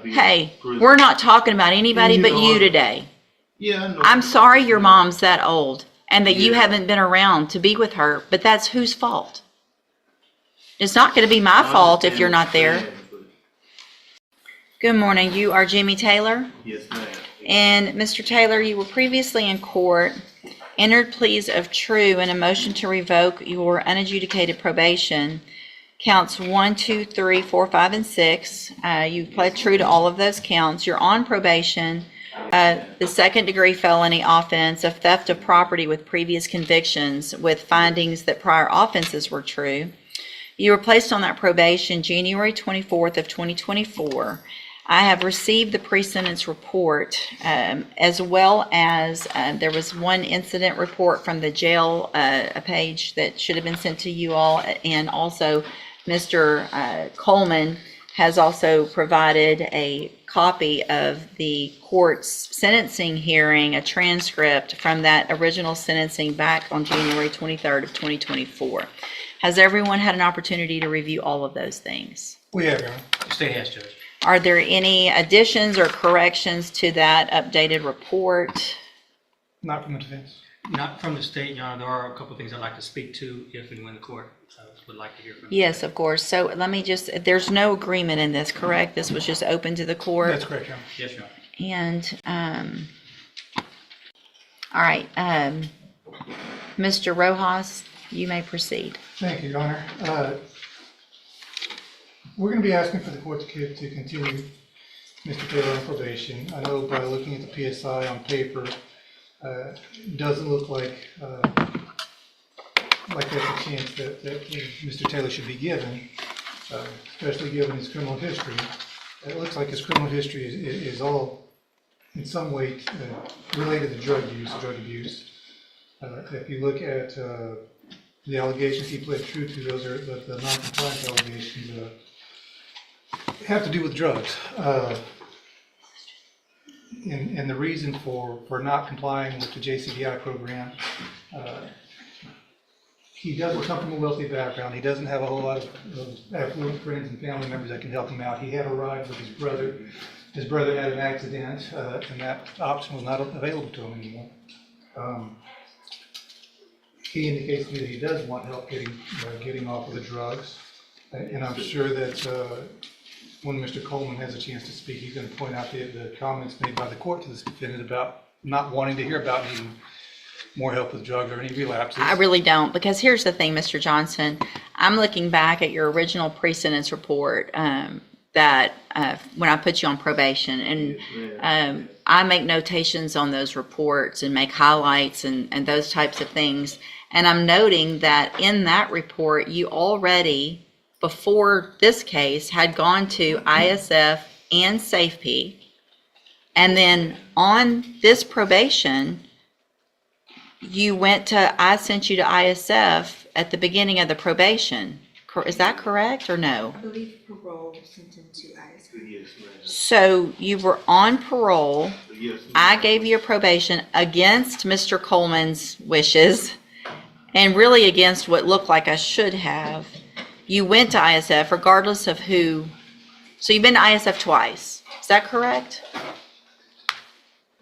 Hey, we're not talking about anybody but you today. Yeah, I know. I'm sorry your mom's that old and that you haven't been around to be with her, but that's whose fault? It's not going to be my fault if you're not there. Good morning. You are Jimmy Taylor? Yes, ma'am. And Mr. Taylor, you were previously in court, entered pleas of true and a motion to revoke your unadjudicated probation. Counts 1, 2, 3, 4, 5, and 6. You pled true to all of those counts. You're on probation. The second-degree felony offense of theft of property with previous convictions with findings that prior offenses were true. You were placed on that probation January 24th of 2024. I have received the pre-sentence report as well as there was one incident report from the jail, a page that should have been sent to you all, and also Mr. Coleman has also provided a copy of the court's sentencing hearing, a transcript from that original sentencing back on January 23rd of 2024. Has everyone had an opportunity to review all of those things? We have, Your Honor. The state has, Judge. Are there any additions or corrections to that updated report? Not from the defense. Not from the state, Your Honor. There are a couple of things I'd like to speak to if and when the court would like to hear from you. Yes, of course. So let me just, there's no agreement in this, correct? This was just open to the court? That's correct, Your Honor. Yes, Your Honor. And, all right, Mr. Rojas, you may proceed. Thank you, Your Honor. We're going to be asking for the court to continue Mr. Taylor on probation. I know by looking at the PSI on paper, it doesn't look like there's a chance that Mr. Taylor should be given, especially given his criminal history. It looks like his criminal history is all in some way related to drug use, drug abuse. If you look at the allegations he pled true to, those are the non-compliance allegations have to do with drugs. And the reason for not complying with the JCBI program, he doesn't come from a wealthy background. He doesn't have a whole lot of affluent friends and family members that can help him out. He had a ride with his brother. His brother had an accident, and that option was not available to him anymore. He indicates to me that he does want help getting off of the drugs, and I'm sure that when Mr. Coleman has a chance to speak, he's going to point out the comments made by the court to this defendant about not wanting to hear about needing more help with drugs or any relapses. I really don't, because here's the thing, Mr. Johnson. I'm looking back at your original pre-sentence report that when I put you on probation, and I make notations on those reports and make highlights and those types of things. And I'm noting that in that report, you already, before this case, had gone to ISF and SAFE-P. And then on this probation, I sent you to ISF at the beginning of the probation. Is that correct or no? I believe parole was sent into ISF. Yes, ma'am. So you were on parole. Yes, ma'am. I gave you a probation against Mr. Coleman's wishes and really against what looked like I should have. You went to ISF regardless of who. So you've been to ISF twice. Is that correct?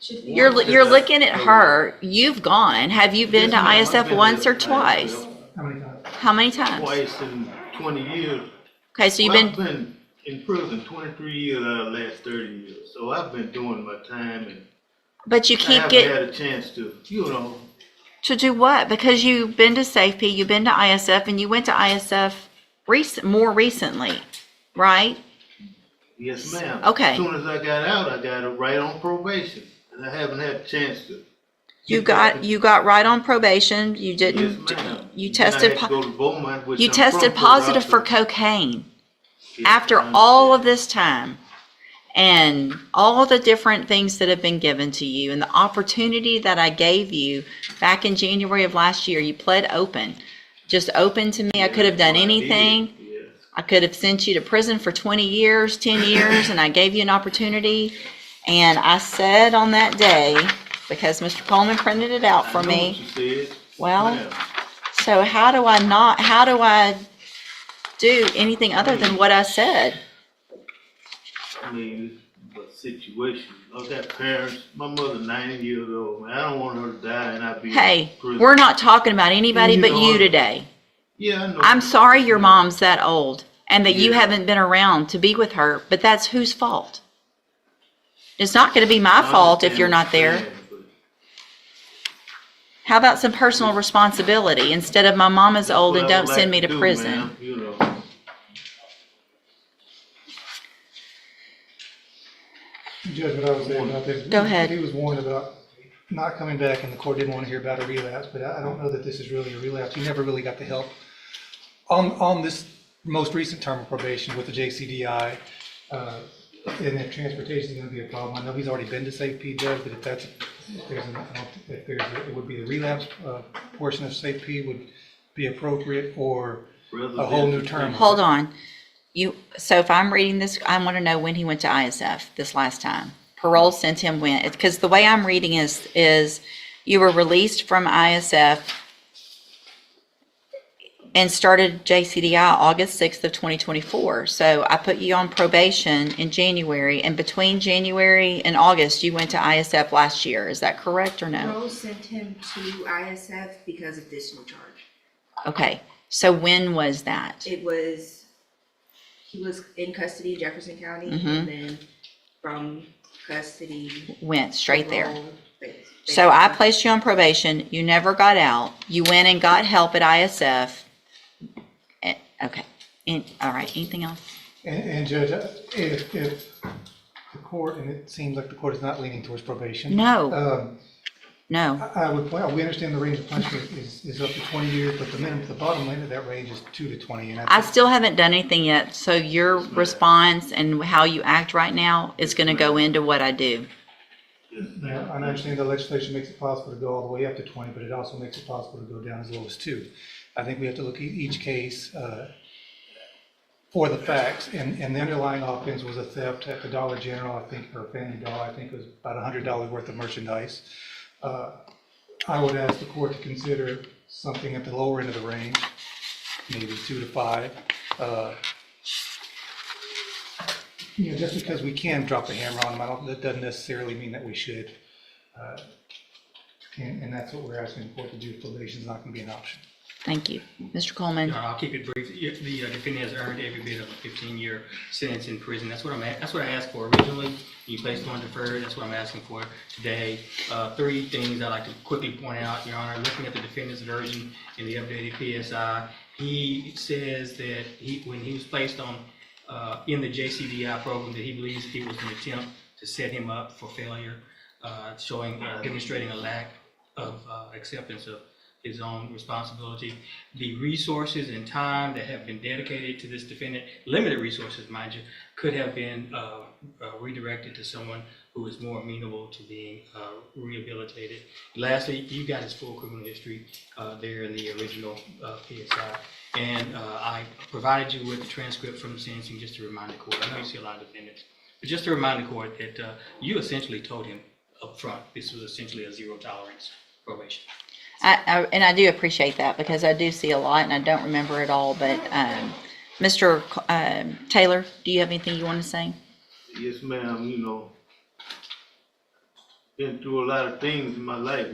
You're looking at her. You've gone. Have you been to Yes, ma'am. I've ISF been once there or twice? How many times? How many times? Twice in 20 years. Okay, so you've I've been, been in prison 23 years out of the last 30 years. So I've been doing my time, and but you I keep haven't had a chance to, to do what? Because you've been to SAFE-P, you've been to ISF, and you went to ISF more recently, right? Yes, ma'am. Okay. As soon as I got out, I got right on probation, and I haven't had a chance to. You got right on probation. You didn't. Yes, ma'am. You And I tested. had to go to Beaumont, which You I'm tested from, positive so for I- cocaine Yes, after I all of understand. this time, and all the different things that have been given to you, and the opportunity that I gave you back in January of last year. You pled open, just open to me. I could have done I did. anything. Yes. I could have sent you to prison for 20 years, 10 years, and I gave you an opportunity. And I said on that day, because Mr. Coleman printed it out for I know me. what you said. Well, Ma'am. so how do I do anything other than what I said? I mean, situation. I got parents. My mother 90 years old, man. I don't want her to die and I be Hey, in prison. we're not talking about anybody You but know, you today. Yeah, I know. I'm sorry your mom's that old and that you Yeah. haven't been around to be with her, but that's whose fault? It's not going to be my I fault if understand you're what not there. saying, but How about some personal responsibility instead of my mama's that's old what and I don't would send me like to do, prison? ma'am, you know. Judge, what I was saying about this. Go ahead. He was warned about not coming back and the court didn't want to hear about a relapse, but I don't know that this is really a relapse. He never really got the help. On this most recent term of probation with the JCDI, and if transportation is gonna be a problem, I know he's already been to SAFE-P, Judge, but it would be the relapse, portion of SAFE-P would be appropriate, or a whole new term. Hold on. So if I'm reading this, I want to know when he went to ISF this last time. Parole sent him when, because the way I'm reading is you were released from ISF and started JCDI August 6th of 2024. So I put you on probation in January, and between January and August, you went to ISF last year. Is that correct or no? Parole sent him to ISF because of discharge. Okay. So when was that? He was in custody, Jefferson County, Mhm. and then from custody. Went straight there. parole, So I placed you on probation. You never got out. You went and got help at ISF. Okay. All right. Anything else? And Judge, if the court, and it seems like the court is not leaning towards probation. No. No. I would point out, we understand the range of punishment is up to 20 years, but the bottom line of that range is 2 to 20. And I still haven't done anything yet. So your response and how you act right now is going to go into what I do. Now, I understand the legislation makes it possible to go all the way up to 20, but it also makes it possible to go down as low as 2. I think we have to look at each case for the facts, and the underlying offense was a theft at the Dollar General, I think, or Family Dollar, I think it was about $100 worth of merchandise. I would ask the court to consider something at the lower end of the range, maybe 2 to 5. Just because we can drop the hammer on them, that doesn't necessarily mean that we should. And that's what we're asking the court to do. Probation is not going to be an option. Thank you. Mr. Coleman. I'll keep it brief. The defendant has earned every bit of a 15-year sentence in prison. That's what I asked for originally. You placed on deferred. That's what I'm asking for today. 3 things I'd like to quickly point out, Your Honor. Looking at the defendant's version in the updated PSI, he says that when he was placed on in the JCDI program, that he believes it was an attempt to set him up for failure, demonstrating a lack of acceptance of his own responsibility. The resources and time that have been dedicated to this defendant, limited resources, mind you, could have been redirected to someone who is more amenable to being rehabilitated. Lastly, you got his full criminal history there in the original PSI. And I provided you with the transcript from the sentencing just to remind the court. I know you see a lot of defendants, but just to remind the court that you essentially told him up front this was essentially a zero tolerance probation. And I do appreciate that because I do see a lot and I don't remember it all. But Mr. Taylor, do you have anything you want to say? Yes, ma'am. Been through a lot of things in my life,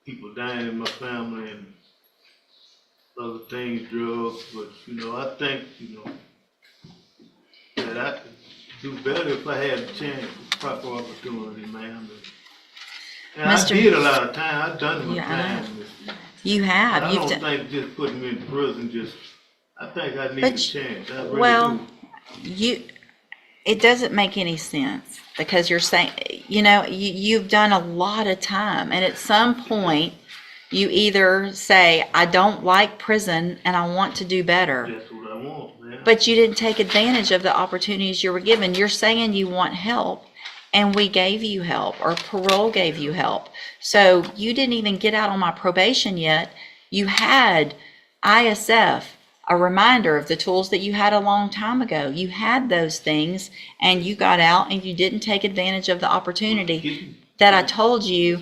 people dying in my family and other things, drugs, but, I think, that I could do better if I had a chance, proper opportunity, ma'am. And I did a lot of time. I've done my time. You have. I don't think just putting me in prison, I think I need a chance. I really do. It doesn't make any sense because you're saying, you've done a lot of time. And at some point, you either say, I don't like prison and I want to do better. That's what I want, man. But you didn't take advantage of the opportunities you were given. You're saying you want help. And we gave you help, or parole gave you help. So you didn't even get out on my probation yet. You had ISF, a reminder of the tools that you had a long time ago. You had those things, and you got out, and you didn't take advantage of the opportunity that I told you.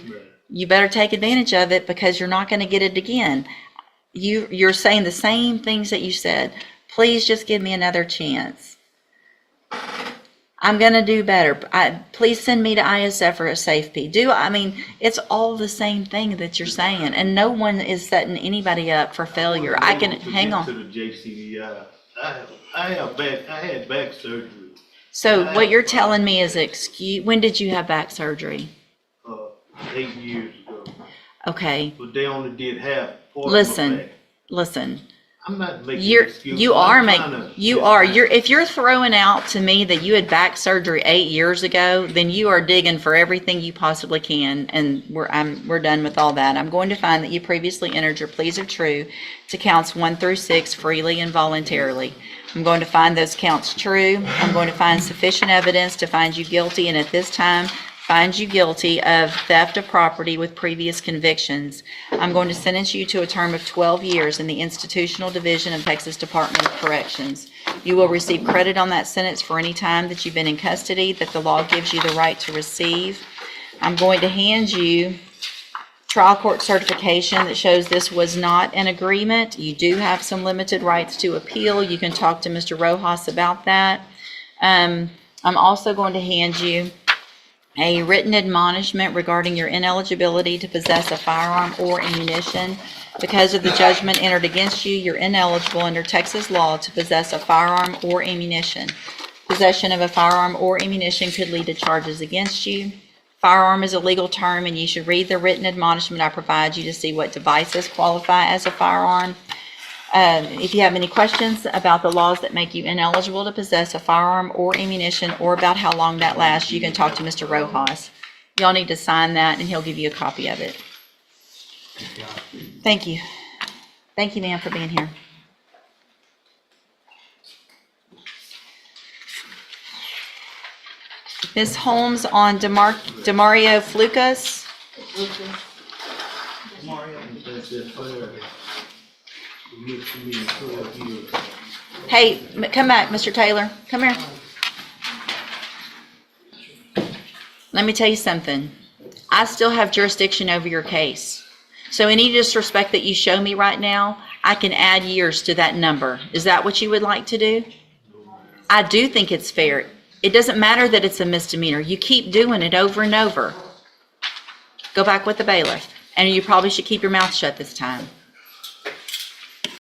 You better take advantage of it because you're not going to get it again. You're saying the same things that you said. Please just give me another chance. I'm gonna do better. Please send me to ISF or a SAFE-P. It's all the same thing that you're saying, and no one is setting anybody up for failure. I can, hang on. To the JCVI. I had back surgery, So what you're telling me is when did you have back surgery? 8 years ago, Okay, but they only did half part of my listen, back. listen. I'm not making You're, excuses. you I'm are trying making, to you get are, back. if you're throwing out to me that you had back surgery 8 years ago, then you are digging for everything you possibly can, and we're done with all that. I'm going to find that you previously entered your pleas of true to counts 1 through 6 freely and voluntarily. I'm going to find those counts true. I'm going to find sufficient evidence to find you guilty, and at this time, find you guilty of theft of property with previous convictions. I'm going to sentence you to a term of 12 years in the Institutional Division of Texas Department of Corrections. You will receive credit on that sentence for any time that you've been in custody that the law gives you the right to receive. I'm going to hand you trial court certification that shows this was not an agreement. You do have some limited rights to appeal. You can talk to Mr. Rojas about that. I'm also going to hand you a written admonishment regarding your ineligibility to possess a firearm or ammunition. Because of the judgment entered against you, you're ineligible under Texas law to possess a firearm or ammunition. Possession of a firearm or ammunition could lead to charges against you. Firearm is a legal term, and you should read the written admonishment I provide you to see what devices qualify as a firearm. If you have any questions about the laws that make you ineligible to possess a firearm or ammunition, or about how long that lasts, you can talk to Mr. Rojas. Y'all need to sign that, and he'll give you a copy of it. Thank you. Thank you, ma'am, for being here. Ms. Holmes on Demario Flukas. That's just fair. It gets to me in 12 years. Hey, come back, Mr. Taylor. Come here. Let me tell you something. I still have jurisdiction over your case. So any disrespect that you show me right now, I can add years to that number. Is that what you would like to do? I do think it's fair. It doesn't matter that it's a misdemeanor. You keep doing it over and over. Go back with the bailiff. And you probably should keep your mouth shut this time.